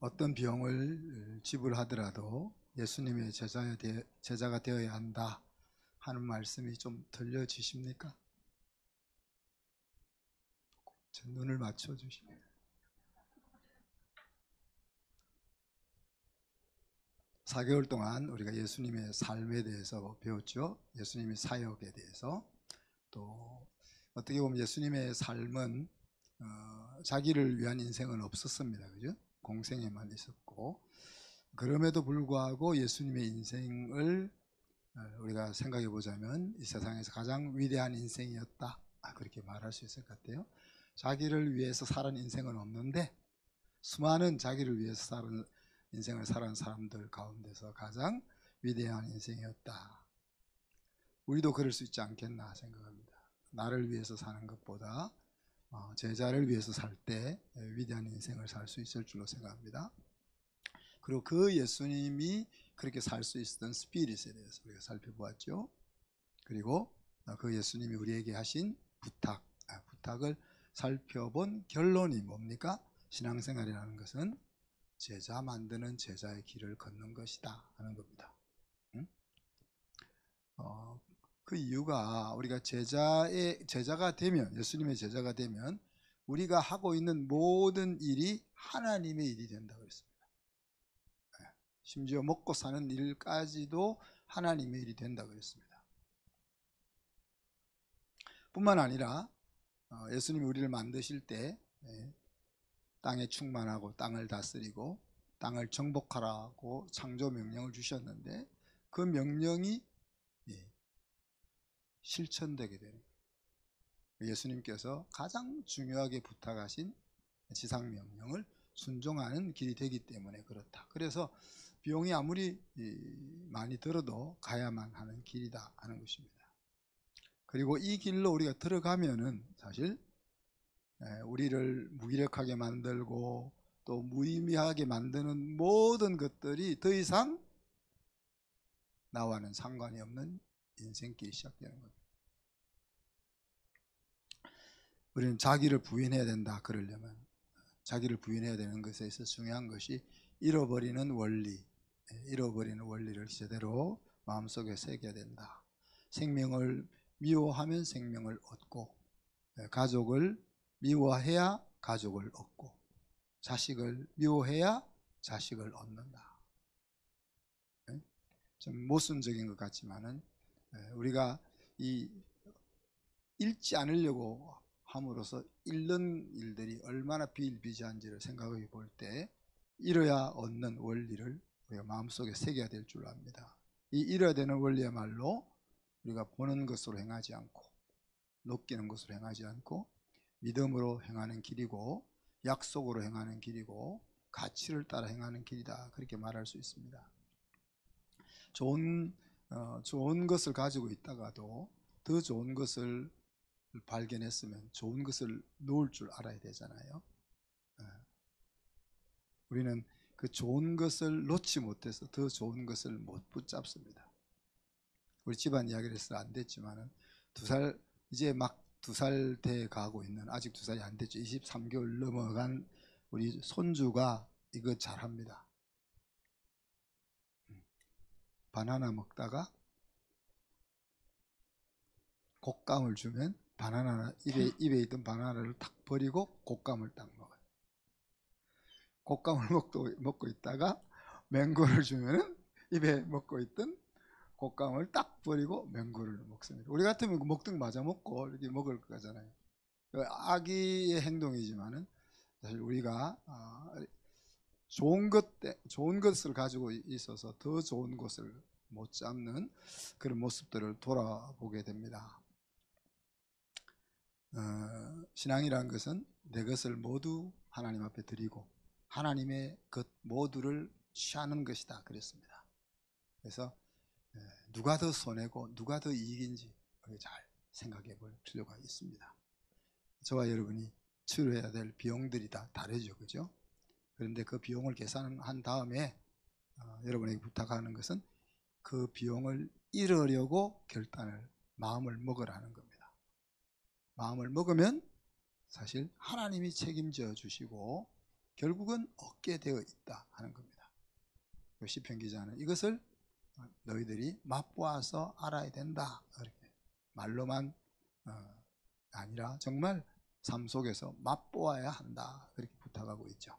어떤 비용을 지불하더라도 예수님의 제자가 되어야 한다 하는 말씀이 좀 들려지십니까? 제 눈을 맞춰주십니다. 4개월 동안 우리가 예수님의 삶에 대해서 배웠죠. 예수님의 사역에 대해서. 또 어떻게 보면 예수님의 삶은 자기를 위한 인생은 없었습니다. 그죠? 공생에만 있었고, 그럼에도 불구하고 예수님의 인생을 우리가 생각해 보자면 이 세상에서 가장 위대한 인생이었다, 그렇게 말할 수 있을 것 같아요. 자기를 위해서 살은 인생은 없는데 수많은 자기를 위해서 사는 인생을 살아온 사람들 가운데서 가장 위대한 인생이었다. 우리도 그럴 수 있지 않겠나 생각합니다. 나를 위해서 사는 것보다 제자를 위해서 살 때 위대한 인생을 살 수 있을 줄로 생각합니다. 그리고 그 예수님이 그렇게 살 수 있었던 스피릿에 대해서 우리가 살펴보았죠. 그리고 그 예수님이 우리에게 하신 부탁을 살펴본 결론이 뭡니까? 신앙생활이라는 것은 제자 만드는 제자의 길을 걷는 것이다 하는 겁니다. 그 이유가 우리가 제자가 되면, 예수님의 제자가 되면 우리가 하고 있는 모든 일이 하나님의 일이 된다고 했습니다. 심지어 먹고 사는 일까지도 하나님의 일이 된다고 했습니다. 뿐만 아니라 예수님이 우리를 만드실 때 땅에 충만하고 땅을 다스리고 땅을 정복하라고 창조 명령을 주셨는데 그 명령이 실천되게 되는 거예요. 예수님께서 가장 중요하게 부탁하신 지상 명령을 순종하는 길이 되기 때문에 그렇다. 그래서 비용이 아무리 많이 들어도 가야만 하는 길이다 하는 것입니다. 그리고 이 길로 우리가 들어가면은 사실 우리를 무기력하게 만들고 또 무의미하게 만드는 모든 것들이 더 이상 나와는 상관이 없는 인생길이 시작되는 겁니다. 우리는 자기를 부인해야 된다. 그러려면 자기를 부인해야 되는 것에 있어서 중요한 것이 잃어버리는 원리를 제대로 마음속에 새겨야 된다. 생명을 미워하면 생명을 얻고, 가족을 미워해야 가족을 얻고, 자식을 미워해야 자식을 얻는다. 좀 모순적인 것 같지만은 우리가 잃지 않으려고 함으로써 잃는 일들이 얼마나 비일비재한지를 생각해 볼 때 잃어야 얻는 원리를 우리가 마음속에 새겨야 될 줄 압니다. 이 잃어야 되는 원리야말로 우리가 보는 것으로 행하지 않고 느끼는 것으로 행하지 않고 믿음으로 행하는 길이고 약속으로 행하는 길이고 가치를 따라 행하는 길이다, 그렇게 말할 수 있습니다. 좋은 것을 가지고 있다가도 더 좋은 것을 발견했으면 좋은 것을 놓을 줄 알아야 되잖아요. 우리는 그 좋은 것을 놓지 못해서 더 좋은 것을 못 붙잡습니다. 우리 집안 이야기를 해서 안 됐지만은 이제 막 2살 돼 가고 있는, 아직 2살이 안 됐죠. 23개월 넘어간 우리 손주가 이거 잘합니다. 바나나 먹다가 곶감을 주면 입에 있던 바나나를 탁 버리고 곶감을 딱 먹어요. 곶감을 먹고 있다가 맹고를 주면은 입에 먹고 있던 곶감을 딱 버리고 맹고를 먹습니다. 우리 같으면 먹든 맞아 먹고 이렇게 먹을 거잖아요. 아기의 행동이지만은 사실 우리가 좋은 것을 가지고 있어서 더 좋은 것을 못 잡는 그런 모습들을 돌아보게 됩니다. 신앙이라는 것은 내 것을 모두 하나님 앞에 드리고 하나님의 것 모두를 취하는 것이다 그랬습니다. 그래서 누가 더 손해고 누가 더 이익인지 잘 생각해 볼 필요가 있습니다. 저와 여러분이 치료해야 될 비용들이 다 다르죠, 그죠? 그런데 그 비용을 계산한 다음에 여러분에게 부탁하는 것은 그 비용을 잃으려고 마음을 먹으라는 겁니다. 마음을 먹으면 사실 하나님이 책임져 주시고 결국은 얻게 되어 있다 하는 겁니다. 시편 기자는 이것을 너희들이 맛보아서 알아야 된다. 이렇게 말로만 아니라 정말 삶 속에서 맛보아야 한다. 그렇게 부탁하고 있죠.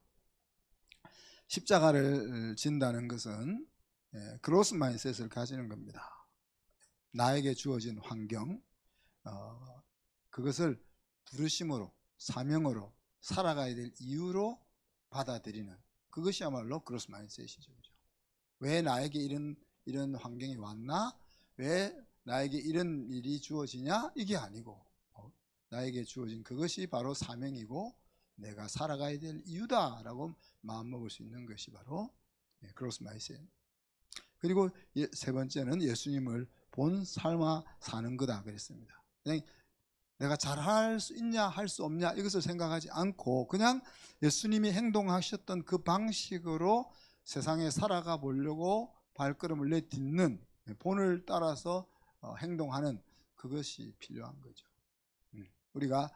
십자가를 진다는 것은 그로스 마인셋을 가지는 겁니다. 나에게 주어진 환경, 그것을 부르심으로, 사명으로, 살아가야 될 이유로 받아들이는, 그것이야말로 그로스 마인셋이죠. 왜 나에게 이런 환경이 왔나? 왜 나에게 이런 일이 주어지냐? 이게 아니고 나에게 주어진 그것이 바로 사명이고 내가 살아가야 될 이유다라고 마음먹을 수 있는 것이 바로 그로스 마인셋. 그리고 세 번째는 예수님을 본 삶아 사는 거다 그랬습니다. 그냥 내가 잘할 수 있냐 할 수 없냐 이것을 생각하지 않고 그냥 예수님이 행동하셨던 그 방식으로 세상에 살아가 보려고 발걸음을 내딛는, 본을 따라서 행동하는, 그것이 필요한 거죠. 우리가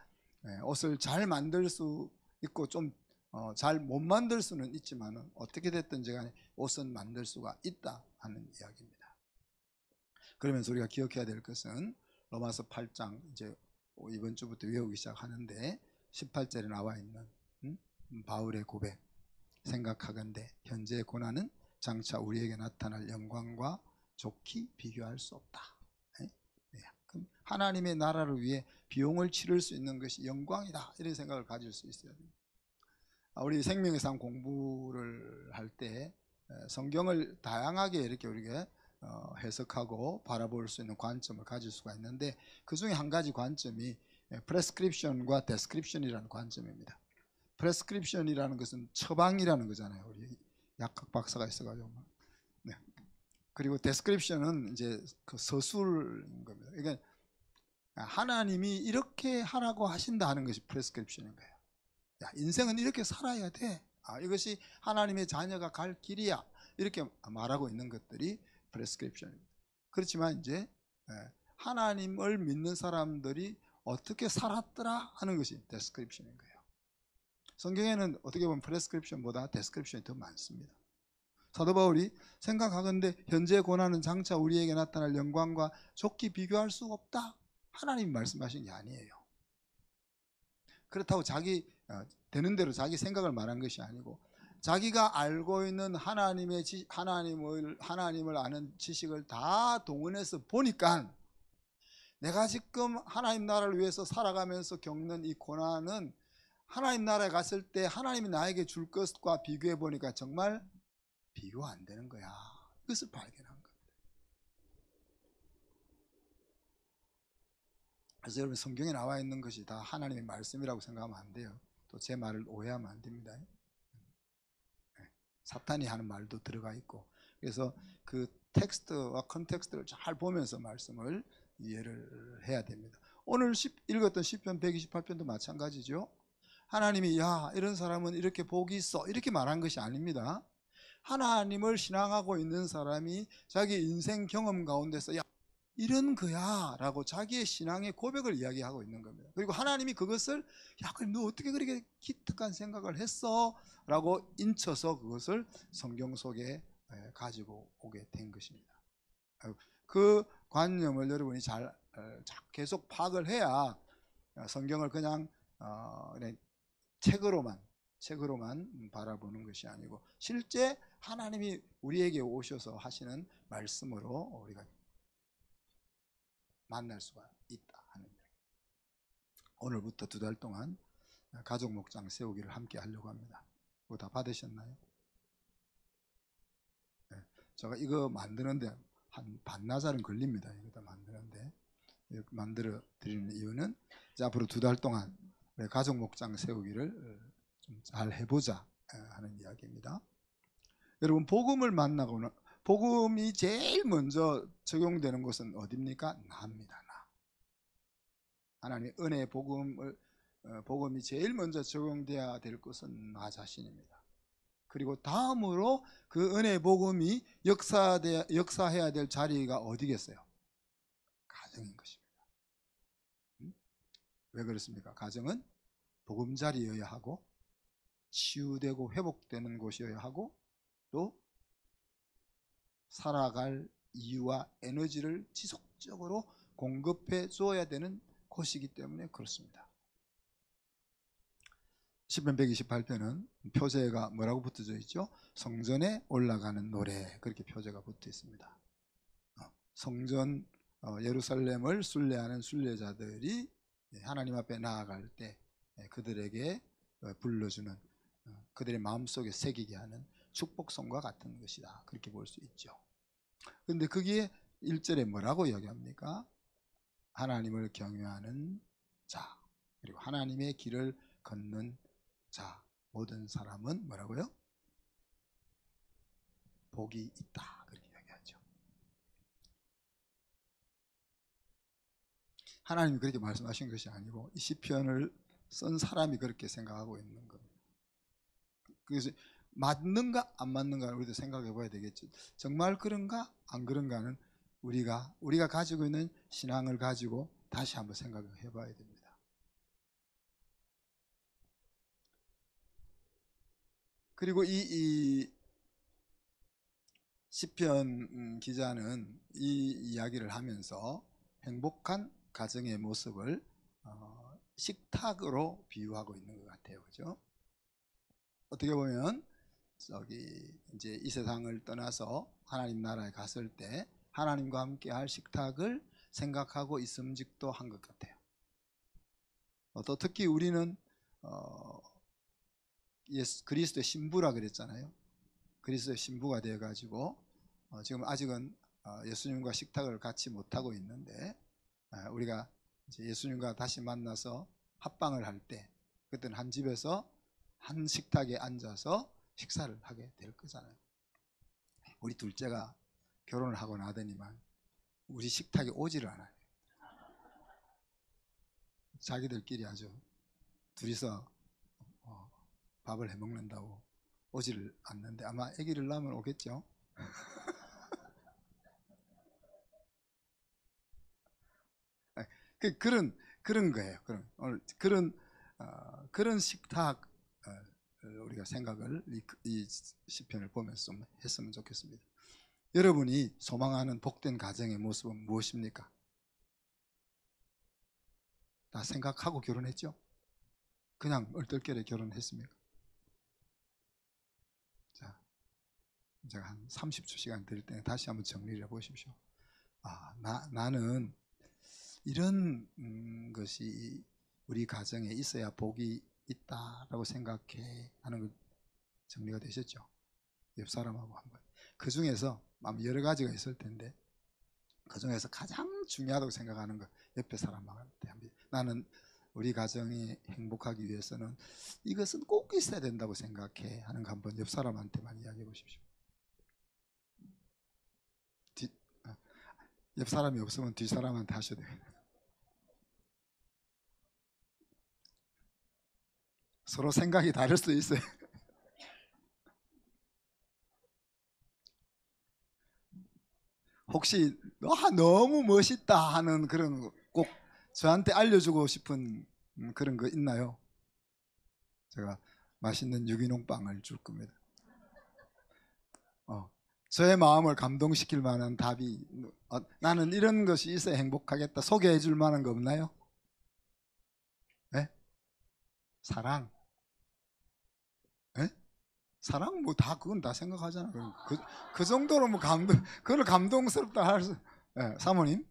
옷을 잘 만들 수 있고 좀 잘 못 만들 수는 있지만 어떻게 됐든지 간에 옷은 만들 수가 있다 하는 이야기입니다. 그러면서 우리가 기억해야 될 것은 로마서 8장 이제 이번 주부터 외우기 시작하는데 18절에 나와 있는 바울의 고백, 생각하건대 현재의 고난은 장차 우리에게 나타날 영광과 좋게 비교할 수 없다. 그럼 하나님의 나라를 위해 비용을 치를 수 있는 것이 영광이다, 이런 생각을 가질 수 있어야 됩니다. 우리 생명의 삶 공부를 할 때 성경을 다양하게 이렇게 우리가 해석하고 바라볼 수 있는 관점을 가질 수가 있는데, 그 중에 한 가지 관점이 프레스크립션과 데스크립션이라는 관점입니다. 프레스크립션이라는 것은 처방이라는 거잖아요. 우리 약학 박사가 있어가지고. 네. 그리고 데스크립션은 이제 그 서술인 겁니다. 그러니까 하나님이 이렇게 하라고 하신다 하는 것이 프레스크립션인 거예요. 야, 인생은 이렇게 살아야 돼. 이것이 하나님의 자녀가 갈 길이야. 이렇게 말하고 있는 것들이 프레스크립션입니다. 그렇지만 이제 하나님을 믿는 사람들이 어떻게 살았더라 하는 것이 데스크립션인 거예요. 성경에는 어떻게 보면 프레스크립션보다 데스크립션이 더 많습니다. 사도 바울이 생각하건대 현재 고난은 장차 우리에게 나타날 영광과 좋게 비교할 수 없다, 하나님이 말씀하신 게 아니에요. 그렇다고 자기 되는 대로 자기 생각을 말한 것이 아니고, 자기가 알고 있는 하나님을 아는 지식을 다 동원해서 보니까 내가 지금 하나님 나라를 위해서 살아가면서 겪는 이 고난은 하나님 나라에 갔을 때 하나님이 나에게 줄 것과 비교해 보니까 정말 비교 안 되는 거야. 이것을 발견한 겁니다. 그래서 여러분, 성경에 나와 있는 것이 다 하나님의 말씀이라고 생각하면 안 돼요. 또 제 말을 오해하면 안 됩니다. 사탄이 하는 말도 들어가 있고, 그래서 그 텍스트와 컨텍스트를 잘 보면서 말씀을 이해를 해야 됩니다. 오늘 읽었던 시편 128편도 마찬가지죠. 하나님이 야, 이런 사람은 이렇게 복이 있어, 이렇게 말한 것이 아닙니다. 하나님을 신앙하고 있는 사람이 자기 인생 경험 가운데서 야, 이런 거야 라고 자기의 신앙의 고백을 이야기하고 있는 겁니다. 그리고 하나님이 그것을 야, 그럼 너 어떻게 그렇게 기특한 생각을 했어? 라고 인쳐서 그것을 성경 속에 가지고 오게 된 것입니다. 그 관념을 여러분이 잘 계속 파악을 해야 성경을 그냥 책으로만 바라보는 것이 아니고 실제 하나님이 우리에게 오셔서 하시는 말씀으로 우리가 만날 수가 있다 하는 이야기. 오늘부터 2달 동안 가족 목장 세우기를 함께 하려고 합니다. 그거 다 받으셨나요? 네. 제가 이거 만드는데 한 반나절은 걸립니다. 이거 다 만드는데, 만들어 드리는 이유는 이제 앞으로 2달 동안 가족 목장 세우기를 좀 잘 해보자 하는 이야기입니다. 여러분, 복음을 만나고는 복음이 제일 먼저 적용되는 것은 어디입니까? 나입니다. 나. 하나님 은혜의 복음이 제일 먼저 적용돼야 될 것은 나 자신입니다. 그리고 다음으로 그 은혜의 복음이 역사해야 될 자리가 어디겠어요? 가정인 것입니다. 왜 그렇습니까? 가정은 보금자리여야 하고 치유되고 회복되는 곳이어야 하고, 또 살아갈 이유와 에너지를 지속적으로 공급해 줘야 되는 곳이기 때문에 그렇습니다. 시편 128편은 표제가 뭐라고 붙어져 있죠? 성전에 올라가는 노래, 그렇게 표제가 붙어 있습니다. 성전 예루살렘을 순례하는 순례자들이 하나님 앞에 나아갈 때 그들에게 불러주는, 그들의 마음속에 새기게 하는 축복성과 같은 것이다, 그렇게 볼 수 있죠. 그런데 거기에 1절에 뭐라고 이야기합니까? 하나님을 경외하는 자, 그리고 하나님의 길을 걷는 자, 모든 사람은 뭐라고요? 복이 있다, 그렇게 이야기하죠. 하나님이 그렇게 말씀하신 것이 아니고 이 시편을 쓴 사람이 그렇게 생각하고 있는 겁니다. 그래서 맞는가 안 맞는가 우리도 생각해 봐야 되겠죠. 정말 그런가 안 그런가는 우리가 가지고 있는 신앙을 가지고 다시 한번 생각을 해봐야 됩니다. 그리고 이 시편 기자는 이 이야기를 하면서 행복한 가정의 모습을 식탁으로 비유하고 있는 것 같아요, 그죠? 어떻게 보면 이제 이 세상을 떠나서 하나님 나라에 갔을 때 하나님과 함께 할 식탁을 생각하고 있음직도 한 것 같아요. 또 특히 우리는 그리스도의 신부라 그랬잖아요. 그리스도의 신부가 되어 가지고 지금 아직은 예수님과 식탁을 같이 못하고 있는데, 우리가 이제 예수님과 다시 만나서 합방을 할 때 그때는 한 집에서 한 식탁에 앉아서 식사를 하게 될 거잖아요. 우리 둘째가 결혼을 하고 나더니만 우리 식탁에 오지를 않아요. 자기들끼리 아주 둘이서 밥을 해 먹는다고 오지를 않는데 아마 아기를 낳으면 오겠죠. 그런 거예요. 그런 식탁 우리가 생각을 이 시편을 보면서 좀 했으면 좋겠습니다. 여러분이 소망하는 복된 가정의 모습은 무엇입니까? 다 생각하고 결혼했죠? 그냥 얼떨결에 결혼했습니까? 자, 제가 한 30초 시간 드릴 때 다시 한번 정리를 해보십시오. 나는 이런 것이 우리 가정에 있어야 복이 있다라고 생각해 하는 것 정리가 되셨죠? 옆 사람하고 한번. 그 중에서 여러 가지가 있을 텐데 그 중에서 가장 중요하다고 생각하는 것 옆에 사람한테 합니다. 나는 우리 가정이 행복하기 위해서는 이것은 꼭 있어야 된다고 생각해 하는 거 한번 옆 사람한테만 이야기해 보십시오. 옆 사람이 없으면 뒤 사람한테 하셔도 돼요. 서로 생각이 다를 수 있어요. 혹시 너무 멋있다 하는 그런 꼭 저한테 알려주고 싶은 그런 거 있나요? 제가 맛있는 유기농 빵을 줄 겁니다. 저의 마음을 감동시킬 만한 답이 나는 이런 것이 있어야 행복하겠다 소개해 줄 만한 거 없나요? 네? 사랑. 네? 사랑 뭐 다 그건 다 생각하잖아. 그 정도로 뭐 그걸 감동스럽다 할 수. 네, 사모님.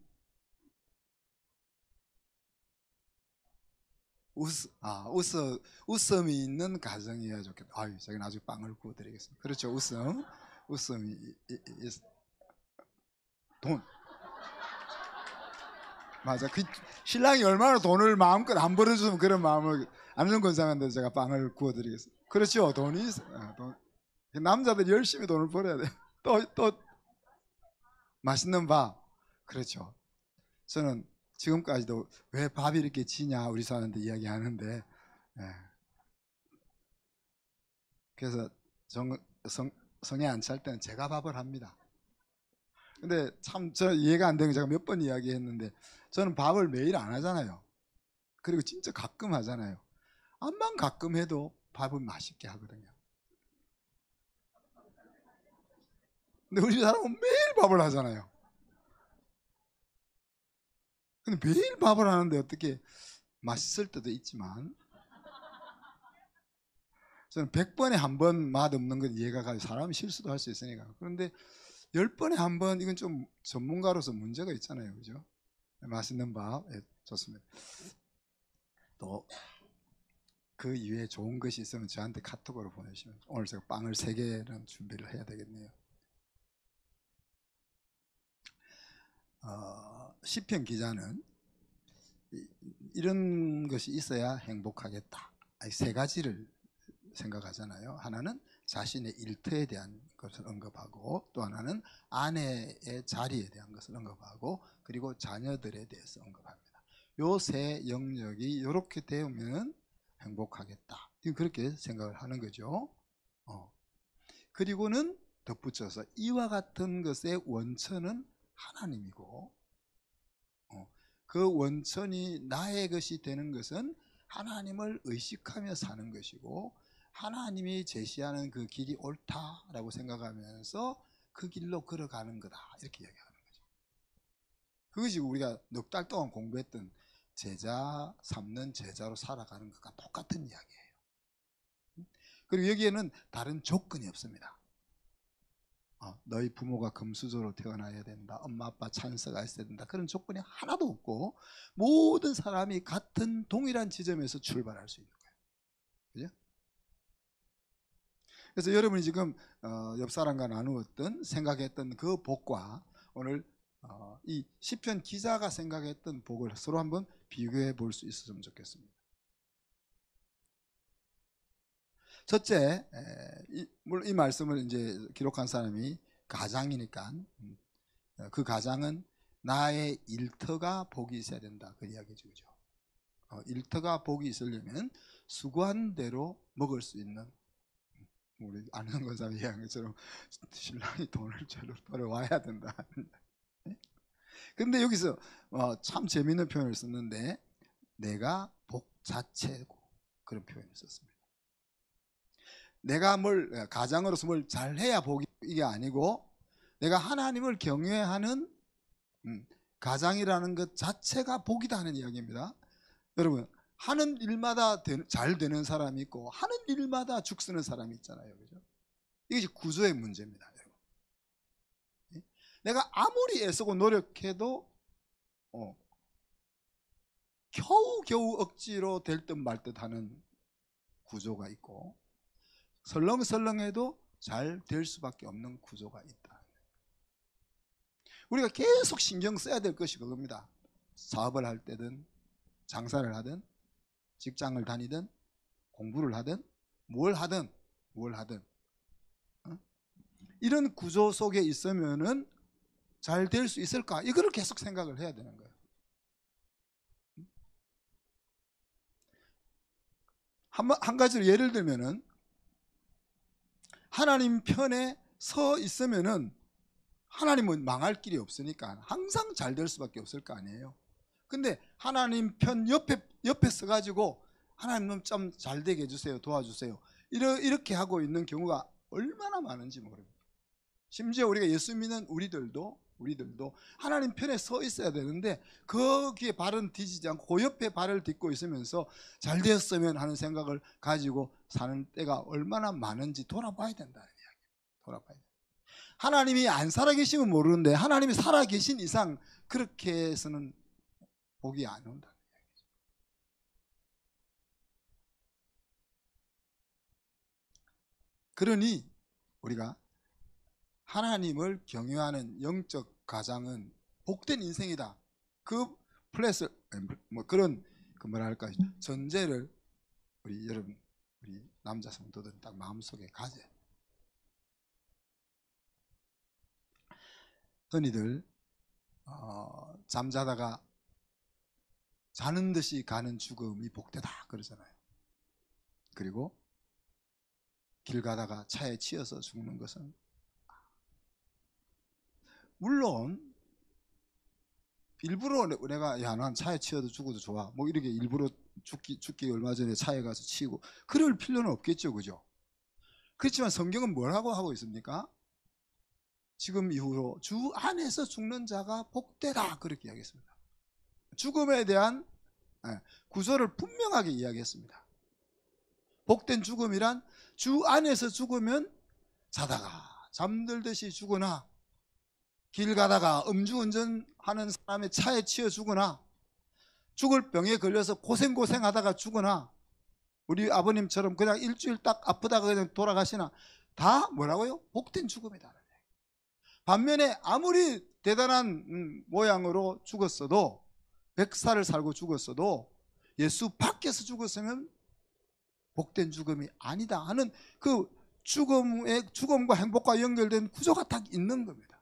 웃음이 있는 가정이어야 좋겠다. 제가 나중에 빵을 구워드리겠습니다. 그렇죠, 웃음이 돈. 맞아. 그 신랑이 얼마나 돈을 마음껏 안 벌어주면 그런 마음을 안는 권상한데 제가 빵을 구워드리겠습니다. 그렇죠, 돈이 있어요. 남자들이 열심히 돈을 벌어야 돼. 또 맛있는 밥. 그렇죠. 저는 지금까지도 왜 밥이 이렇게 지냐 우리 사람한테 이야기하는데, 그래서 성에 안 찰 때는 제가 밥을 합니다. 근데 참 저 이해가 안 되는 게 제가 몇 번 이야기했는데 저는 밥을 매일 안 하잖아요. 그리고 진짜 가끔 하잖아요. 암만 가끔 해도 밥은 맛있게 하거든요. 근데 우리 사람은 매일 밥을 하잖아요. 근데 매일 밥을 하는데 어떻게 맛있을 때도 있지만 저는 100번에 한 번 맛없는 건 이해가 가요. 사람이 실수도 할 수 있으니까. 그런데 10번에 한 번 이건 좀 전문가로서 문제가 있잖아요. 그죠? 맛있는 밥. 예, 좋습니다. 또 그 이외에 좋은 것이 있으면 저한테 카톡으로 보내시면 오늘 제가 빵을 3개는 준비를 해야 되겠네요. 시편 기자는 이런 것이 있어야 행복하겠다. 3가지를 생각하잖아요. 하나는 자신의 일터에 대한 것을 언급하고, 또 하나는 아내의 자리에 대한 것을 언급하고, 그리고 자녀들에 대해서 언급합니다. 요 3 영역이 이렇게 되면 행복하겠다. 그렇게 생각을 하는 거죠. 그리고는 덧붙여서 이와 같은 것의 원천은 하나님이고, 그 원천이 나의 것이 되는 것은 하나님을 의식하며 사는 것이고, 하나님이 제시하는 그 길이 옳다라고 생각하면서 그 길로 걸어가는 거다, 이렇게 이야기하는 거죠. 그것이 우리가 넉 달 동안 공부했던 제자 삼는 제자로 살아가는 것과 똑같은 이야기예요. 그리고 여기에는 다른 조건이 없습니다. 너희 부모가 금수저로 태어나야 된다, 엄마 아빠 찬스가 있어야 된다, 그런 조건이 하나도 없고 모든 사람이 같은 동일한 지점에서 출발할 수 있는 거예요. 그죠? 그래서 여러분이 지금 옆 사람과 나누었던, 생각했던 그 복과 오늘 이 시편 기자가 생각했던 복을 서로 한번 비교해 볼 수 있었으면 좋겠습니다. 첫째, 물론 이 말씀을 이제 기록한 사람이 가장이니까 그 가장은 나의 일터가 복이 있어야 된다, 그 이야기죠. 그죠? 일터가 복이 있으려면 수고한 대로 먹을 수 있는, 우리 아는 권사님이 이야기한 것처럼 신랑이 돈을 절로 벌어와야 된다. 근데 여기서 참 재미있는 표현을 썼는데, 내가 복 자체고, 그런 표현을 썼습니다. 내가 뭘 가장으로서 뭘 잘해야 복이, 이게 아니고 내가 하나님을 경외하는 가장이라는 것 자체가 복이다 하는 이야기입니다. 여러분, 하는 일마다 잘 되는 사람이 있고 하는 일마다 죽 쓰는 사람이 있잖아요. 그죠? 이것이 구조의 문제입니다. 여러분. 내가 아무리 애쓰고 노력해도 겨우 억지로 될 듯 말 듯 하는 구조가 있고, 설렁설렁해도 잘 될 수밖에 없는 구조가 있다. 우리가 계속 신경 써야 될 것이 그겁니다. 사업을 할 때든 장사를 하든 직장을 다니든 공부를 하든 뭘 하든 이런 구조 속에 있으면은 잘 될 수 있을까? 이거를 계속 생각을 해야 되는 거예요. 한 가지로 예를 들면은, 하나님 편에 서 있으면은 하나님은 망할 길이 없으니까 항상 잘 될 수밖에 없을 거 아니에요. 근데 하나님 편 옆에 서가지고 하나님 좀 잘 되게 해주세요, 도와주세요, 이렇게 하고 있는 경우가 얼마나 많은지 모릅니다. 심지어 우리가 예수 믿는 우리들도 하나님 편에 서 있어야 되는데 거기에 발은 디지지 않고 그 옆에 발을 딛고 있으면서 잘 되었으면 하는 생각을 가지고 사는 때가 얼마나 많은지 돌아봐야 된다는 이야기입니다. 돌아봐야 돼요. 하나님이 안 살아계시면 모르는데 하나님이 살아계신 이상 그렇게 해서는 복이 안 온다는 이야기죠. 그러니 우리가 하나님을 경외하는 영적 가장은 복된 인생이다, 그 플래스 그런 뭐랄까 전제를 우리 여러분, 우리 남자 성도들은 딱 마음속에 가져야. 흔히들 잠자다가 자는 듯이 가는 죽음이 복되다 그러잖아요. 그리고 길 가다가 차에 치여서 죽는 것은, 물론 일부러 내가 난 차에 치여도 죽어도 좋아, 뭐 이렇게 일부러 죽기 얼마 전에 차에 가서 치고 그럴 필요는 없겠죠, 그죠? 그렇지만 성경은 뭐라고 하고 있습니까? 지금 이후로 주 안에서 죽는 자가 복되다 그렇게 이야기했습니다. 죽음에 대한 구조를 분명하게 이야기했습니다. 복된 죽음이란 주 안에서 죽으면 자다가 잠들듯이 죽으나, 길 가다가 음주운전하는 사람의 차에 치여 죽으나, 죽을 병에 걸려서 고생하다가 죽으나, 우리 아버님처럼 그냥 일주일 딱 아프다가 그냥 돌아가시나, 다 뭐라고요? 복된 죽음이다. 반면에 아무리 대단한 모양으로 죽었어도, 100살을 살고 죽었어도 예수 밖에서 죽었으면 복된 죽음이 아니다 하는 그 죽음과 행복과 연결된 구조가 딱 있는 겁니다.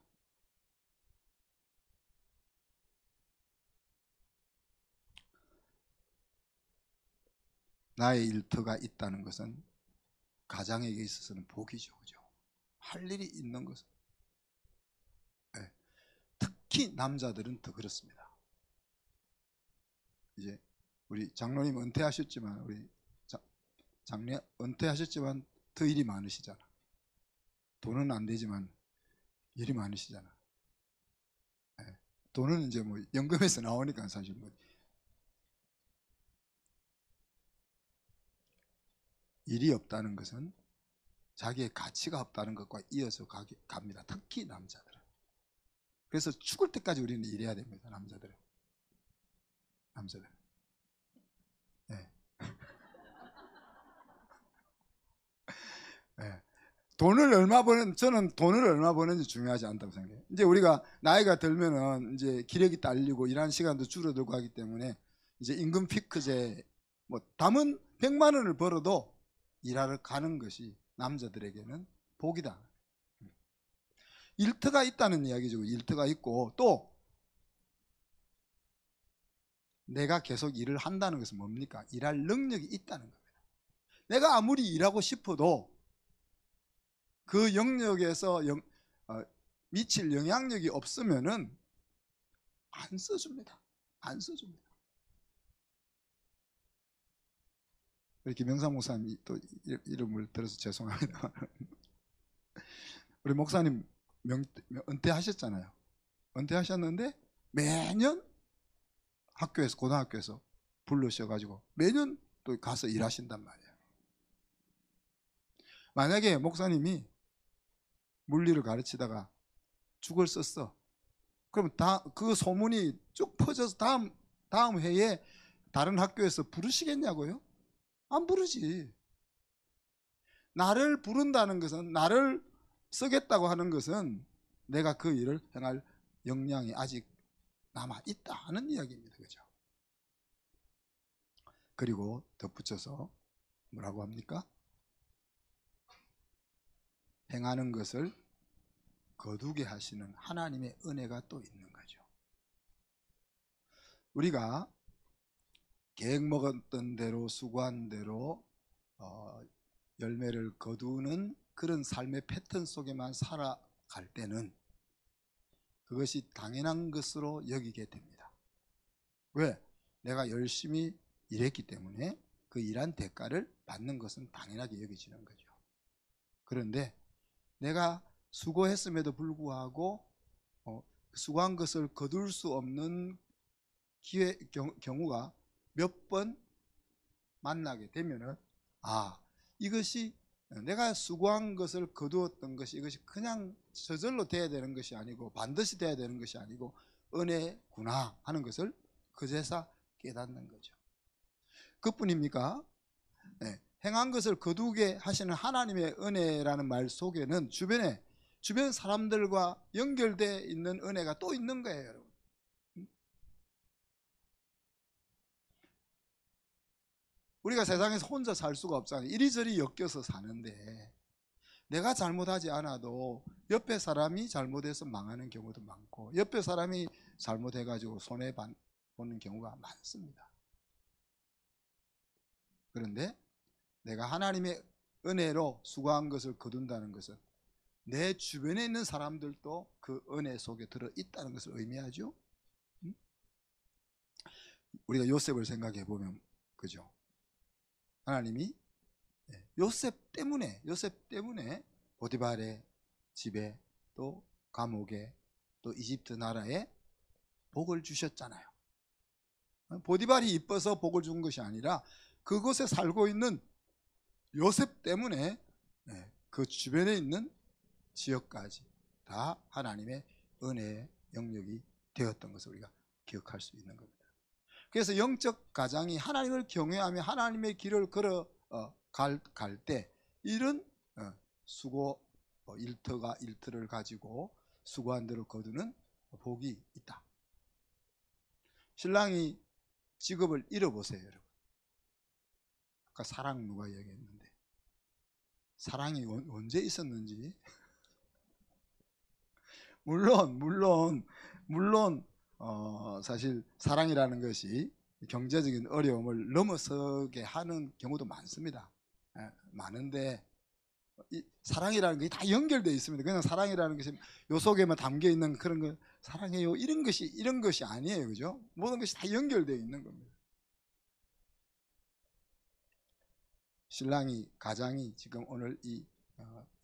나의 일터가 있다는 것은 가장에게 있어서는 복이죠, 그죠? 할 일이 있는 것은. 네. 특히 남자들은 더 그렇습니다. 이제 우리 장로님 은퇴하셨지만, 우리 장례 은퇴하셨지만 더 일이 많으시잖아. 돈은 안 되지만 일이 많으시잖아. 네. 돈은 이제 뭐 연금에서 나오니까 사실 뭐 일이 없다는 것은 자기의 가치가 없다는 것과 이어서 갑니다. 특히 남자들은. 그래서 죽을 때까지 우리는 일해야 됩니다. 남자들은. 네. 네. 저는 돈을 얼마 버는지 중요하지 않다고 생각해요. 이제 우리가 나이가 들면은 이제 기력이 딸리고 일하는 시간도 줄어들고 하기 때문에 이제 임금 피크제, 뭐 담은 100만 원을 벌어도 일하러 가는 것이 남자들에게는 복이다. 일터가 있다는 이야기죠. 일터가 있고, 또 내가 계속 일을 한다는 것은 뭡니까? 일할 능력이 있다는 겁니다. 내가 아무리 일하고 싶어도 그 영역에서 미칠 영향력이 없으면은 안 써줍니다. 안 써줍니다. 이렇게 명상 목사님 또 이름을 들어서 죄송합니다. 우리 목사님 은퇴하셨잖아요. 은퇴하셨는데 매년 학교에서, 고등학교에서 불러셔가지고 매년 또 가서 일하신단 말이에요. 만약에 목사님이 물리를 가르치다가 죽을 썼어. 그럼 그 소문이 쭉 퍼져서 다음 해에 다른 학교에서 부르시겠냐고요? 안 부르지. 나를 부른다는 것은, 나를 쓰겠다고 하는 것은 내가 그 일을 행할 역량이 아직 남아있다 하는 이야기입니다. 그죠? 그리고 덧붙여서 뭐라고 합니까? 행하는 것을 거두게 하시는 하나님의 은혜가 또 있는 거죠. 우리가 계획 먹었던 대로, 수고한 대로 열매를 거두는 그런 삶의 패턴 속에만 살아갈 때는 그것이 당연한 것으로 여기게 됩니다. 왜? 내가 열심히 일했기 때문에 그 일한 대가를 받는 것은 당연하게 여겨지는 거죠. 그런데 내가 수고했음에도 불구하고 수고한 것을 거둘 수 없는 경우가 몇 번 만나게 되면은, 이것이 내가 수고한 것을 거두었던 것이, 이것이 그냥 저절로 돼야 되는 것이 아니고, 반드시 돼야 되는 것이 아니고 은혜구나 하는 것을 그제서 깨닫는 거죠. 그뿐입니까? 네. 행한 것을 거두게 하시는 하나님의 은혜라는 말 속에는 주변 사람들과 연결되어 있는 은혜가 또 있는 거예요, 여러분. 우리가 세상에서 혼자 살 수가 없잖아요. 이리저리 엮여서 사는데, 내가 잘못하지 않아도 옆에 사람이 잘못해서 망하는 경우도 많고, 옆에 사람이 잘못해가지고 손해보는 경우가 많습니다. 그런데 내가 하나님의 은혜로 수고한 것을 거둔다는 것은 내 주변에 있는 사람들도 그 은혜 속에 들어있다는 것을 의미하죠. 우리가 요셉을 생각해 보면 그죠? 하나님이 요셉 때문에 보디발의 집에 또 감옥에 또 이집트 나라에 복을 주셨잖아요. 보디발이 이뻐서 복을 준 것이 아니라 그곳에 살고 있는 요셉 때문에 그 주변에 있는 지역까지 다 하나님의 은혜의 영역이 되었던 것을 우리가 기억할 수 있는 겁니다. 그래서 영적 가장이 하나님을 경외하며 하나님의 길을 걸어 갈 때 이런 수고 일터를 가지고 수고한 대로 거두는 복이 있다. 신랑이 직업을 잃어보세요, 여러분. 아까 사랑 누가 얘기했는데 사랑이 언제 있었는지 물론 사실 사랑이라는 것이 경제적인 어려움을 넘어서게 하는 경우도 많습니다. 많은데 이 사랑이라는 게 다 연결되어 있습니다. 그냥 사랑이라는 것이 요 속에만 담겨 있는 그런 거 사랑해요 이런 것이 아니에요, 그죠? 모든 것이 다 연결되어 있는 겁니다. 신랑이 가장이 지금 오늘 이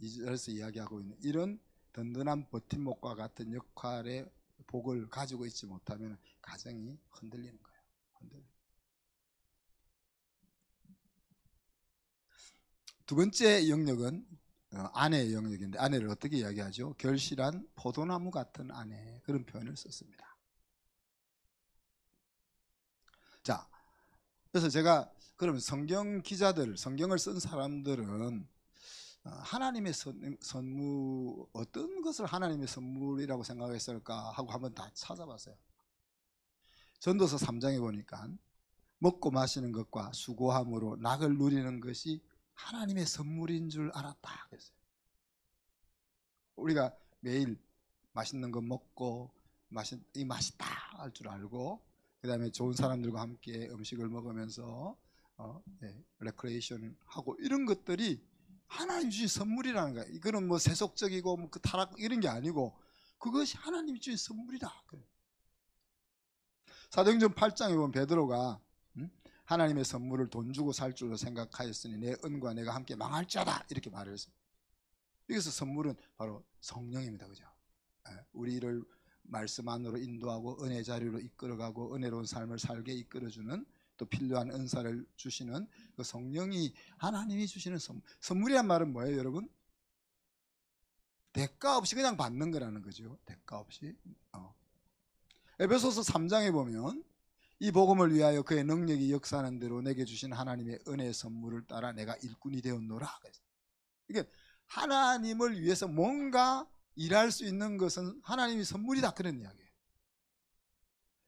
2절에서 이야기하고 있는 이런 든든한 버팀목과 같은 역할의 복을 가지고 있지 못하면 가정이 흔들리는 거예요. 두 번째 영역은 아내의 영역인데 아내를 어떻게 이야기하죠? 결실한 포도나무 같은 아내, 그런 표현을 썼습니다. 자, 그래서 제가 그러면 성경 기자들, 성경을 쓴 사람들은 하나님의 선물, 어떤 것을 하나님의 선물이라고 생각했을까 하고 한번 다 찾아봤어요. 전도서 3장에 보니까 먹고 마시는 것과 수고함으로 낙을 누리는 것이 하나님의 선물인 줄 알았다 그랬어요. 우리가 매일 맛있는 거 먹고 이 맛있다 할 줄 알고 그 다음에 좋은 사람들과 함께 음식을 먹으면서 레크레이션 하고 이런 것들이 하나님 주신 선물이라는 거예요. 이거는 뭐 세속적이고 뭐 그 타락 이런 게 아니고 그것이 하나님 주신 선물이다. 사도행전 8장에 보면 베드로가 하나님의 선물을 돈 주고 살 줄로 생각하였으니 내 은과 내가 함께 망할지어다 이렇게 말을 했어요. 여기서 선물은 바로 성령입니다, 그죠? 우리를 말씀 안으로 인도하고 은혜 자리로 이끌어가고 은혜로운 삶을 살게 이끌어주는 또 필요한 은사를 주시는 그 성령이 하나님이 주시는 선물이란 말은 뭐예요, 여러분? 대가 없이 그냥 받는 거라는 거죠. 대가 없이. 에베소서 3장에 보면 이 복음을 위하여 그의 능력이 역사하는 대로 내게 주신 하나님의 은혜의 선물을 따라 내가 일꾼이 되었노라. 이게 하나님을 위해서 뭔가 일할 수 있는 것은 하나님의 선물이다, 그런 이야기예요.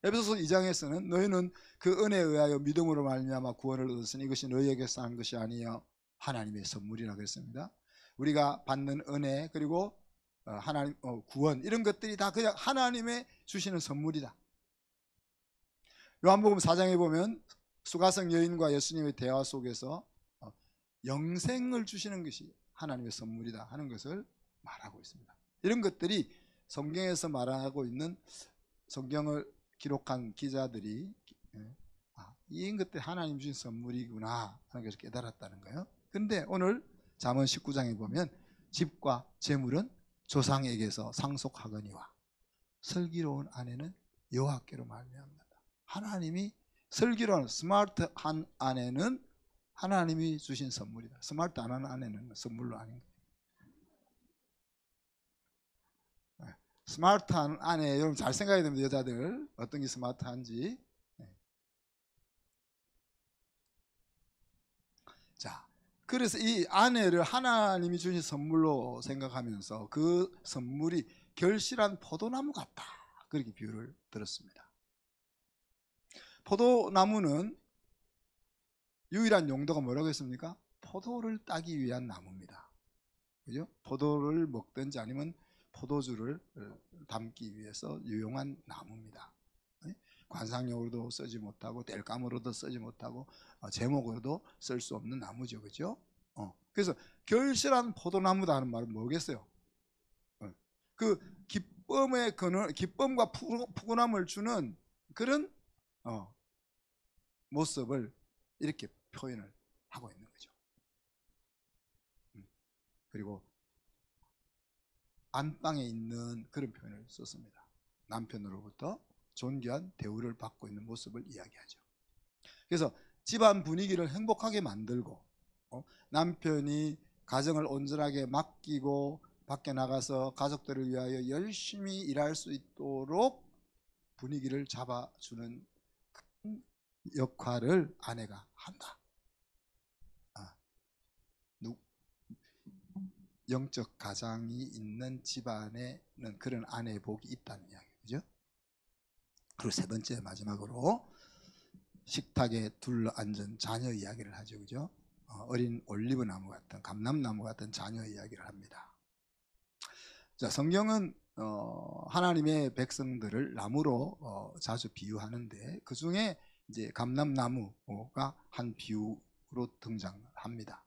에베소서 2장에서는 너희는 그 은혜에 의하여 믿음으로 말미암아 구원을 얻었으니 이것이 너희에게서 한 것이 아니요 하나님의 선물이라 그랬습니다. 우리가 받는 은혜 그리고 하나님 구원 이런 것들이 다 그냥 하나님의 주시는 선물이다. 요한복음 4장에 보면 수가성 여인과 예수님의 대화 속에서 영생을 주시는 것이 하나님의 선물이다 하는 것을 말하고 있습니다. 이런 것들이 성경에서 말하고 있는 성경을 기록한 기자들이 이런 것들이 하나님 주신 선물이구나 하는 것을 깨달았다는 거예요. 그런데 오늘 잠언 19장에 보면 집과 재물은 조상에게서 상속하거니와 슬기로운 아내는 여호와께로 말미암는다. 하나님이 슬기로운 스마트한 아내는 하나님이 주신 선물이다. 스마트 안 하는 아내는 선물로 아닌 거예요. 스마트한 아내, 여러분 잘 생각해야 됩니다. 여자들 어떤 게 스마트한지. 자, 그래서 이 아내를 하나님이 주신 선물로 생각하면서 그 선물이 결실한 포도나무 같다, 그렇게 비유를 들었습니다. 포도나무는 유일한 용도가 뭐라고 했습니까? 포도를 따기 위한 나무입니다. 그죠? 포도를 먹든지 아니면 포도주를 담기 위해서 유용한 나무입니다. 관상용으로도 쓰지 못하고 땔감으로도 쓰지 못하고 제목으로도 쓸 수 없는 나무죠, 그죠? 그래서 결실한 포도나무다 하는 말은 뭐겠어요? 그 기쁨과 푸근함을 주는 그런 모습을 이렇게 표현을 하고 있는 거죠. 그리고 안방에 있는 그런 표현을 썼습니다. 남편으로부터 존귀한 대우를 받고 있는 모습을 이야기하죠. 그래서 집안 분위기를 행복하게 만들고 남편이 가정을 온전하게 맡기고 밖에 나가서 가족들을 위하여 열심히 일할 수 있도록 분위기를 잡아주는 큰 역할을 아내가 한다. 영적 가장이 있는 집안에는 그런 아내의 복이 있다는 이야기죠. 그리고 세 번째 마지막으로 식탁에 둘러앉은 자녀 이야기를 하죠. 그죠? 어린 올리브 나무 같은 감람나무 같은 자녀 이야기를 합니다. 자, 성경은 하나님의 백성들을 나무로 자주 비유하는데 그 중에 이제 감람나무가 한 비유로 등장합니다.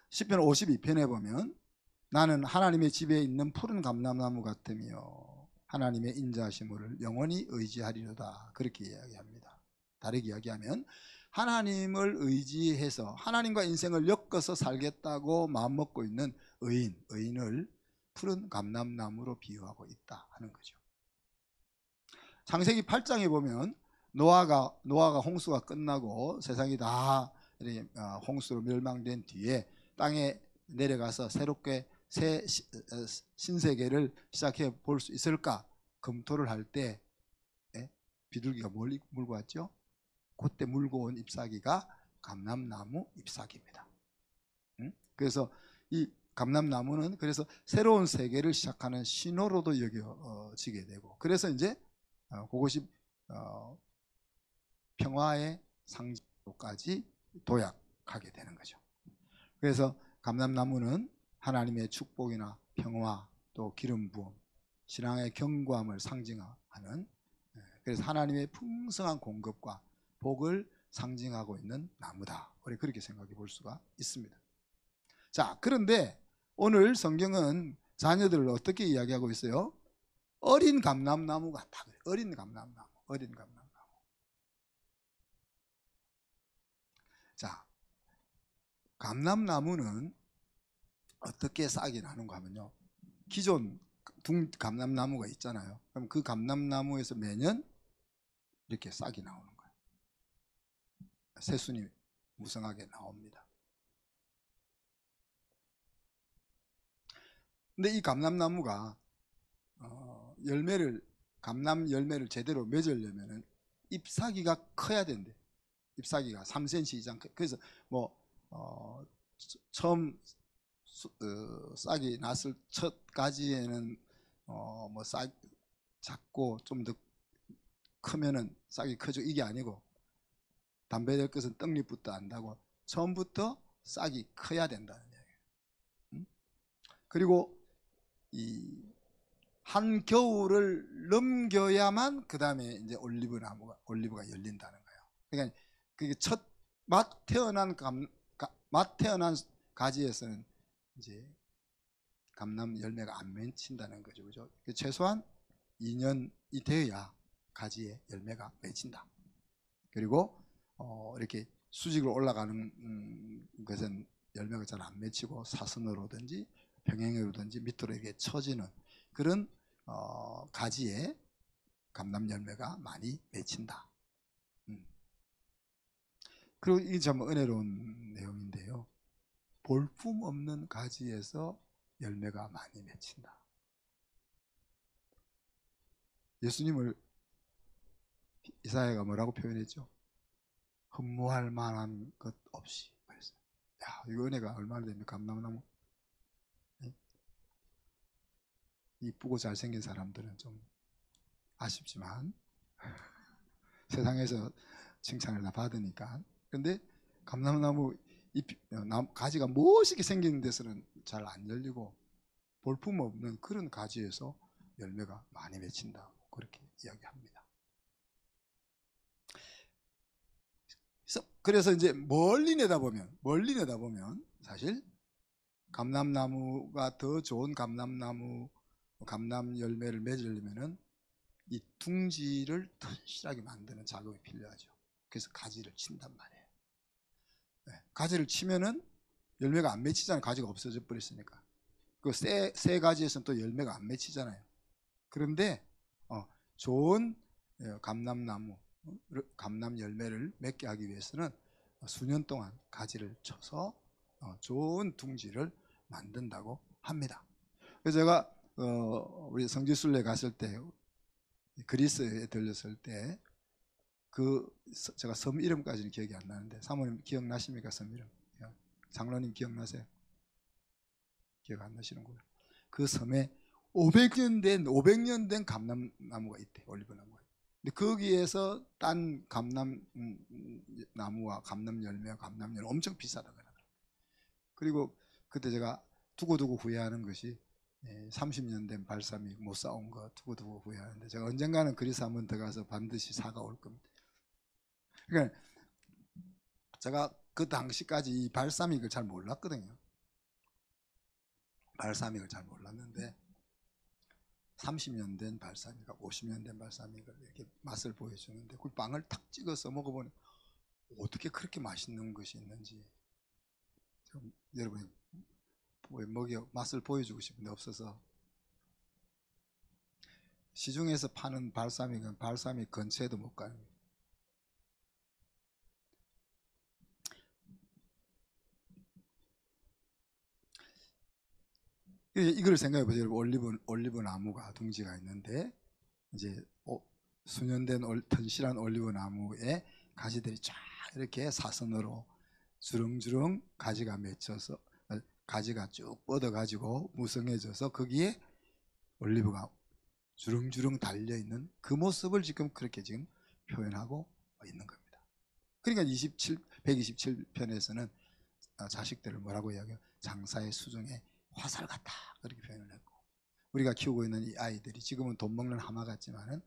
시편 52편에 보면 나는 하나님의 집에 있는 푸른 감람나무 같으며 하나님의 인자하심을 영원히 의지하리로다 그렇게 이야기합니다. 다르게 이야기하면 하나님을 의지해서 하나님과 인생을 엮어서 살겠다고 마음먹고 있는 의인을 푸른 감람나무로 비유하고 있다 하는 거죠. 창세기 8장에 보면 노아가 홍수가 끝나고 세상이 다 이렇게 홍수로 멸망된 뒤에 땅에 내려가서 새롭게 새 신세계를 시작해 볼 수 있을까 검토를 할 때 비둘기가 뭘 물고 왔죠? 그때 물고 온 잎사귀가 감람나무 잎사귀입니다. 그래서 이 감람나무는 그래서 새로운 세계를 시작하는 신호로도 여겨지게 되고 그래서 이제 그것이 평화의 상징까지 도약하게 되는 거죠. 그래서 감람나무는 하나님의 축복이나 평화 또 기름 부음 신앙의 견고함을 상징하는 그래서 하나님의 풍성한 공급과 복을 상징하고 있는 나무다. 우리 그렇게 생각해 볼 수가 있습니다. 자, 그런데 오늘 성경은 자녀들을 어떻게 이야기하고 있어요? 어린 감람나무 같다. 어린 감람나무. 자, 감람나무는 어떻게 싹이 나는가 하면요. 기존 감람나무가 있잖아요. 그럼 그 감람나무에서 매년 이렇게 싹이 나오는 거예요. 새순이 무성하게 나옵니다. 근데 이 감람나무가 감람 열매를 제대로 맺으려면은 잎사귀가 커야 된대. 잎사귀가 3cm 이상. 그래서 처음 싹이 났을 첫 가지에는 싹 작고 좀 더 크면은 싹이 크죠. 이게 아니고 담배 될 것은 떡잎부터 안다고 처음부터 싹이 커야 된다는 얘기예요. 그리고 이 한 겨울을 넘겨야만 그 다음에 이제 올리브가 열린다는 거예요. 그러니까 그게 맛 태어난 가지에서는 이제 감람 열매가 안 맺힌다는 거죠. 그죠? 최소한 2년이 되어야 가지에 열매가 맺힌다. 그리고 이렇게 수직으로 올라가는 것은 열매가 잘 안 맺히고 사선으로든지 평행으로든지 밑으로 이렇게 처지는 그런 가지에 감람 열매가 많이 맺힌다. 그리고 이게 참 은혜로운 내용인데요. 볼품 없는 가지에서 열매가 많이 맺힌다. 예수님을 이사야가 뭐라고 표현했죠? 흠모할 만한 것 없이. 야, 이거 은혜가 얼마나 되면 감람나무. 이쁘고 잘생긴 사람들은 좀 아쉽지만 세상에서 칭찬을 다 받으니까. 근데 감람나무 가지가 멋있게 생기는 데서는 잘 안 열리고 볼품 없는 그런 가지에서 열매가 많이 맺힌다. 그렇게 이야기합니다. 그래서 이제 멀리 내다보면 사실 감람나무가 더 좋은 감람 열매를 맺으려면은 이 둥지를 튼실하게 만드는 작업이 필요하죠. 그래서 가지를 친단 말이에요. 가지를 치면은 열매가 안 맺히잖아요. 가지가 없어져 버렸으니까. 그 새 가지에서는 또 열매가 안 맺히잖아요. 그런데 좋은 감람나무, 감람 열매를 맺게 하기 위해서는 수년 동안 가지를 쳐서 좋은 둥지를 만든다고 합니다. 그래서 제가 우리 성지순례 갔을 때 그리스에 들렸을 때 제가 섬 이름까지는 기억이 안 나는데 사모님 기억나십니까? 섬 이름? 장로님 기억나세요? 기억 안 나시는구나. 그 섬에 500년 된 감람나무가 있대. 올리브나무가. 근데 거기에서 딴 감람나무와 감람열매와 감람열매 엄청 비싸다 그러더라고요. 그리고 그때 제가 두고두고 후회하는 것이 30년 된 발사믹 못 사온 거 두고두고 후회하는데 제가 언젠가는 그리스 한번 더 가서 반드시 사가 올 겁니다. 그러니까 제가 그 당시까지 이 발사믹을 잘 몰랐거든요. 발사믹을 잘 몰랐는데 30년 된 발사믹, 50년 된 발사믹을 이렇게 맛을 보여주는데 그 빵을 탁 찍어서 먹어보니 어떻게 그렇게 맛있는 것이 있는지 여러분이 맛을 보여주고 싶은데 없어서 시중에서 파는 발사믹은 발사믹 근처에도 못 가는 거예요. 이걸 생각해 보세요. 올리브 나무가 둥지가 있는데 이제 수년된 튼실한 올리브 나무에 가지들이 쫙 이렇게 사선으로 주렁주렁 가지가 맺혀서 가지가 쭉 뻗어 가지고 무성해져서 거기에 올리브가 주렁주렁 달려 있는 그 모습을 지금 그렇게 지금 표현하고 있는 겁니다. 그러니까 127편에서는 자식들을 뭐라고 이야기해요? 장사의 수중에 화살 같다 그렇게 표현을 했고, 우리가 키우고 있는 이 아이들이 지금은 돈 먹는 하마 같지만은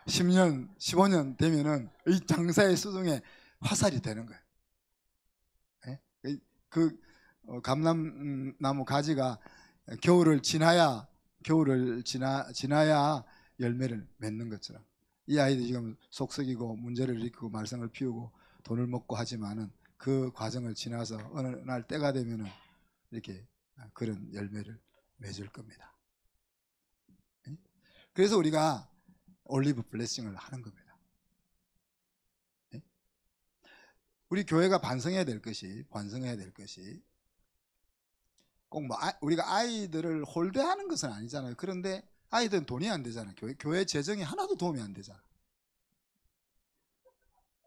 10년, 15년 되면은 이 장사의 수중에 화살이 되는 거예요. 네? 그 감람나무 가지가 겨울을 지나야 열매를 맺는 것처럼 이 아이들이 지금 속썩이고 문제를 일으키고 말썽을 피우고 돈을 먹고 하지만은 그 과정을 지나서 어느 날 때가 되면은 이렇게 그런 열매를 맺을 겁니다. 그래서 우리가 올리브 블레싱을 하는 겁니다. 우리 교회가 반성해야 될 것이 꼭 뭐 우리가 아이들을 홀대하는 것은 아니잖아요. 그런데 아이들은 돈이 안 되잖아요. 교회 재정이 하나도 도움이 안 되잖아요.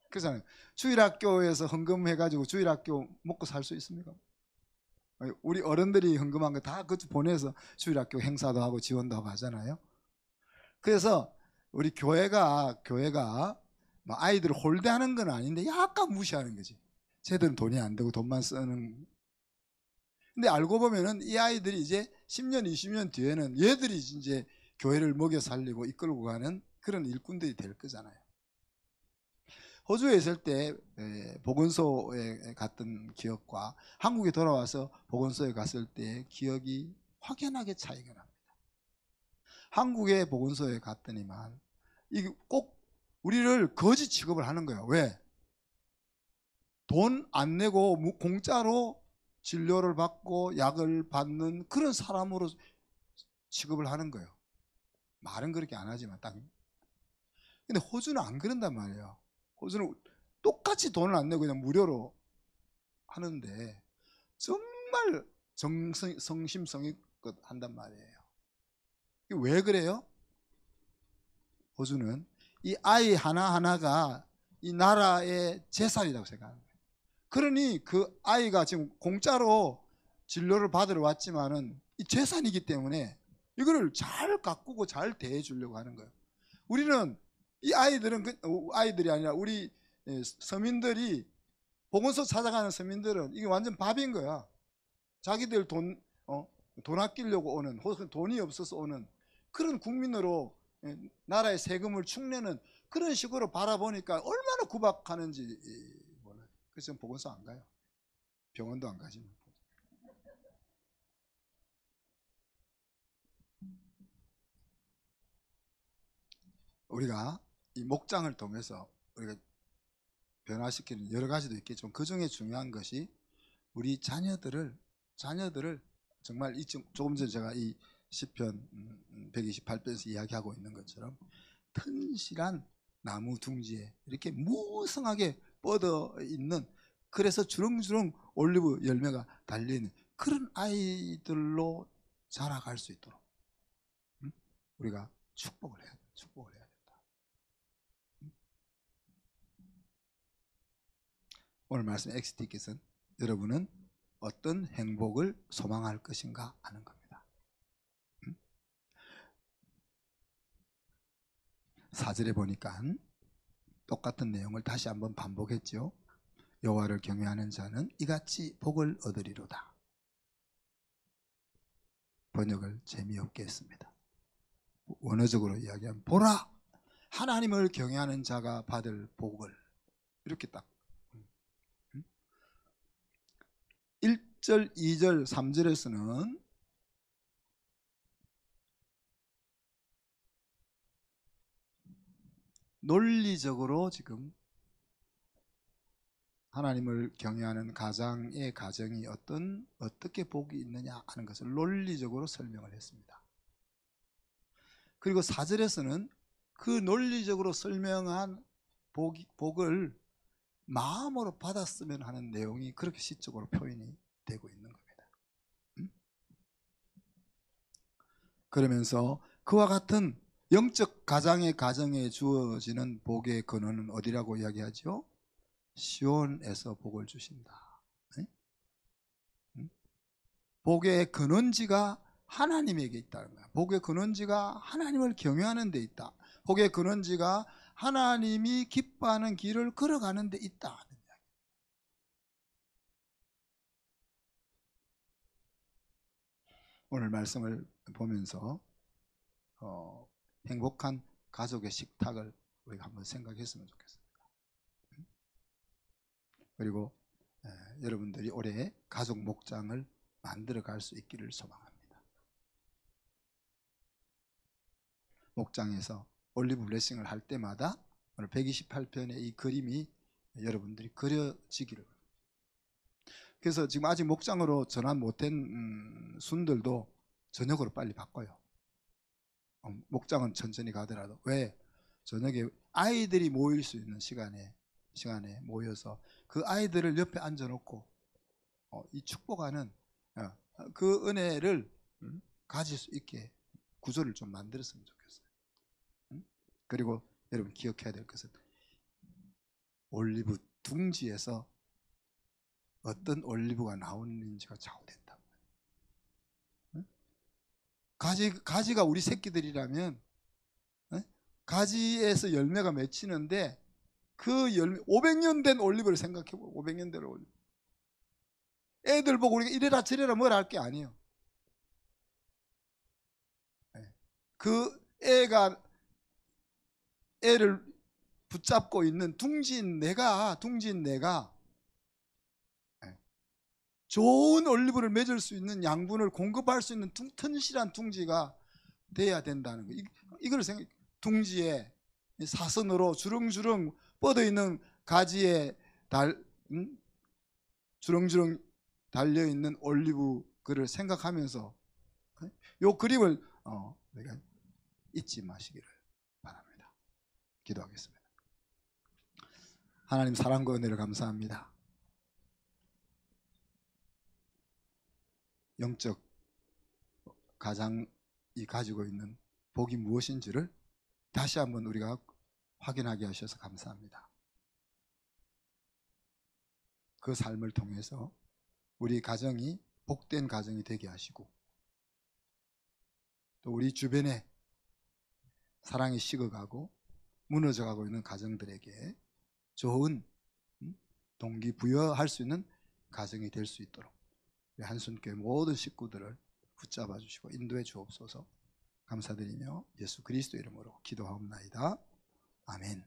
그렇잖아요. 주일학교에서 헌금해가지고 주일학교 먹고 살 수 있습니까? 우리 어른들이 헌금한 거 다 그쪽 보내서 주일학교 행사도 하고 지원도 하고 하잖아요. 그래서 우리 교회가 뭐 아이들을 홀대하는 건 아닌데 약간 무시하는 거지. 쟤들은 돈이 안 되고 돈만 쓰는. 근데 알고 보면은 이 아이들이 이제 10년, 20년 뒤에는 얘들이 이제 교회를 먹여 살리고 이끌고 가는 그런 일꾼들이 될 거잖아요. 호주에 있을 때 보건소에 갔던 기억과 한국에 돌아와서 보건소에 갔을 때 기억이 확연하게 차이가 납니다. 한국의 보건소에 갔더니만 이게 꼭 우리를 거지 취급을 하는 거예요. 왜? 돈 안 내고 공짜로 진료를 받고 약을 받는 그런 사람으로 취급을 하는 거예요. 말은 그렇게 안 하지만 딱. 근데 호주는 안 그런단 말이에요. 호주는 똑같이 돈을 안 내고 그냥 무료로 하는데 정말 성심성의껏 한단 말이에요. 왜 그래요? 호주는 이 아이 하나하나가 이 나라의 재산이라고 생각하는 거예요. 그러니 그 아이가 지금 공짜로 진료를 받으러 왔지만은 이 재산이기 때문에 이거를 잘 가꾸고 잘 대해 주려고 하는 거예요. 우리는 이 아이들은 아이들이 아니라 우리 서민들이 보건소 찾아가는 서민들은 이게 완전 밥인 거야. 자기들 돈 아끼려고 오는, 혹은 돈이 없어서 오는 그런 국민으로 나라의 세금을 축내는 그런 식으로 바라보니까 얼마나 구박하는지 몰라요. 그래서 보건소 안 가요. 병원도 안 가지. 우리가 이 목장을 통해서 우리가 변화시키는 여러 가지도 있겠지만 그 중에 중요한 것이 우리 자녀들을 정말 조금 전에 제가 이 시편 128편에서 이야기하고 있는 것처럼 튼실한 나무 둥지에 이렇게 무성하게 뻗어 있는, 그래서 주렁주렁 올리브 열매가 달려있는 그런 아이들로 자라갈 수 있도록 우리가 축복을 해야 된다. 오늘 말씀 엑스티켓은 여러분은 어떤 행복을 소망할 것인가 하는 겁니다. 4절에 보니까 똑같은 내용을 다시 한번 반복했죠. 여호와를 경외하는 자는 이같이 복을 얻으리로다. 번역을 재미없게 했습니다. 원어적으로 이야기하면 보라, 하나님을 경외하는 자가 받을 복을, 이렇게 딱 1절, 2절, 3절에서는 논리적으로 지금 하나님을 경외하는 가정이 어떻게 복이 있느냐 하는 것을 논리적으로 설명을 했습니다. 그리고 4절에서는 그 논리적으로 설명한 복을 마음으로 받았으면 하는 내용이 그렇게 시적으로 표현이 되고 있는 겁니다. 그러면서 그와 같은 영적 가정에 주어지는 복의 근원은 어디라고 이야기하죠? 시온에서 복을 주신다. 복의 근원지가 하나님에게 있다는 거야. 복의 근원지가 하나님을 경외하는 데 있다. 복의 근원지가 하나님이 기뻐하는 길을 걸어가는 데 있다. 오늘 말씀을 보면서 행복한 가족의 식탁을 우리가 한번 생각했으면 좋겠습니다. 그리고 여러분들이 올해 가족 목장을 만들어 갈 수 있기를 소망합니다. 목장에서 올리브 블레싱을 할 때마다 오늘 128편의 이 그림이 여러분들이 그려지기를. 그래서 지금 아직 목장으로 전환 못한 순들도 저녁으로 빨리 바꿔요. 목장은 천천히 가더라도. 왜? 저녁에 아이들이 모일 수 있는 시간에 모여서 그 아이들을 옆에 앉아놓고 이 축복하는 그 은혜를 가질 수 있게 구조를 좀 만들었으면 좋겠어요. 그리고 여러분 기억해야 될 것은 올리브 둥지에서 어떤 올리브가 나오는지가 좌우된다. 가지가 우리 새끼들이라면 가지에서 열매가 맺히는데 그 열매 500년 된 올리브를 생각해보고 500년 된 올리브. 애들 보고 우리가 이래라 저래라 뭐라 할 게 아니에요. 그 애를 붙잡고 있는 둥지인 내가 좋은 올리브를 맺을 수 있는 양분을 공급할 수 있는 튼실한 둥지가 돼야 된다는 거. 이걸 둥지에 사선으로 주렁주렁 뻗어 있는 가지에 주렁주렁 달려 있는 올리브 그를 생각하면서 요 그림을 우리가 잊지 마시기를 바랍니다. 기도하겠습니다. 하나님 사랑과 은혜를 감사합니다. 영적 가장이 가지고 있는 복이 무엇인지를 다시 한번 우리가 확인하게 하셔서 감사합니다. 그 삶을 통해서 우리 가정이 복된 가정이 되게 하시고 또 우리 주변에 사랑이 식어가고 무너져가고 있는 가정들에게 좋은 동기부여할 수 있는 가정이 될 수 있도록 한순교회 모든 식구들을 붙잡아 주시고 인도해 주옵소서. 감사드리며 예수 그리스도 이름으로 기도하옵나이다. 아멘.